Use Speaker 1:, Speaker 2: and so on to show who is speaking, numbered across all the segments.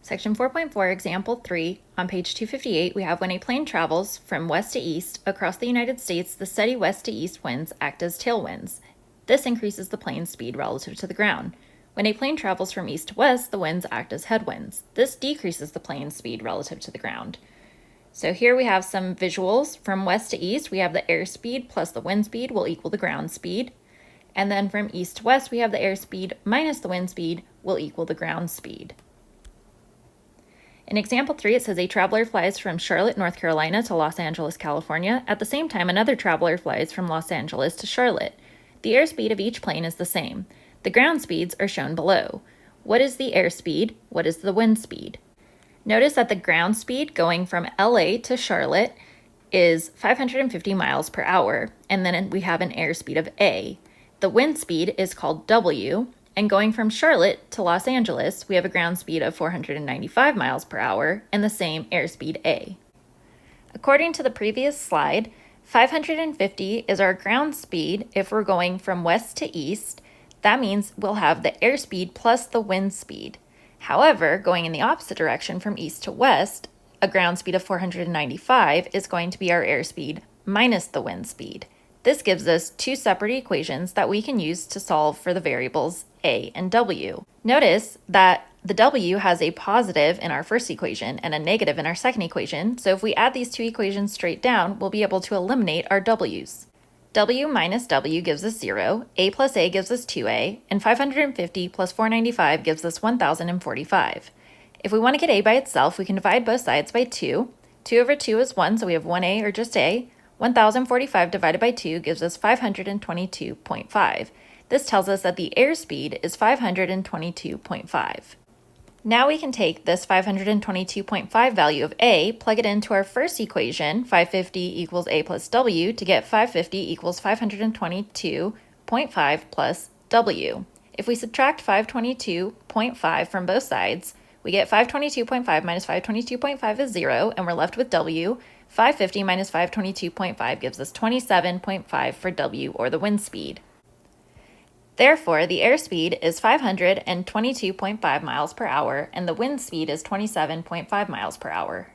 Speaker 1: Section 4.4, Example 3, on page 258, we have when a plane travels from west to east across the United States, the steady west to east winds act as tailwinds. This increases the plane's speed relative to the ground. When a plane travels from east to west, the winds act as headwinds. This decreases the plane's speed relative to the ground. So here we have some visuals. From west to east, we have the airspeed plus the wind speed will equal the ground speed. And then from east to west, we have the airspeed minus the wind speed will equal the ground speed. In example 3, it says a traveler flies from Charlotte, North Carolina to Los Angeles, California. At the same time, another traveler flies from Los Angeles to Charlotte. The airspeed of each plane is the same. The ground speeds are shown below. What is the airspeed? What is the wind speed? Notice that the ground speed going from LA to Charlotte is 550 miles per hour, and then we have an airspeed of A. The wind speed is called W, and going from Charlotte to Los Angeles, we have a ground speed of 495 miles per hour and the same airspeed A. According to the previous slide, 550 is our ground speed if we're going from west to east. That means we'll have the airspeed plus the wind speed. However, going in the opposite direction from east to west, a ground speed of 495 is going to be our airspeed minus the wind speed. This gives us two separate equations that we can use to solve for the variables A and W. Notice that the W has a positive in our first equation and a negative in our second equation, so if we add these two equations straight down, we'll be able to eliminate our W's. W minus W gives us 0, A plus A gives us 2A, and 550 plus 495 gives us 1045. If we want to get A by itself, we can divide both sides by 2. 2 over 2 is 1, so we have 1A or just A. 1045 divided by 2 gives us 522.5. This tells us that the airspeed is 522.5. Now we can take this 522.5 value of A, plug it into our first equation, 550 equals A plus W, to get 550 equals 522.5 plus W. If we subtract 522.5 from both sides, we get 522.5 minus 522.5 is 0, and we're left with W. 550 minus 522.5 gives us 27.5 for W, or the wind speed. Therefore, the airspeed is 522.5 miles per hour, and the wind speed is 27.5 miles per hour.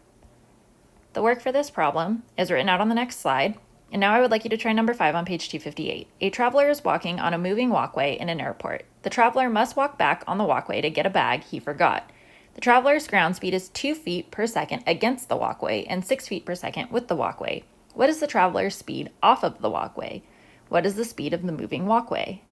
Speaker 1: The work for this problem is written out on the next slide, and now I would like you to try number 5 on page 258. A traveler is walking on a moving walkway in an airport. The traveler must walk back on the walkway to get a bag he forgot. The traveler's ground speed is 2 feet per second against the walkway and 6 feet per second with the walkway. What is the traveler's speed off of the walkway? What is the speed of the moving walkway?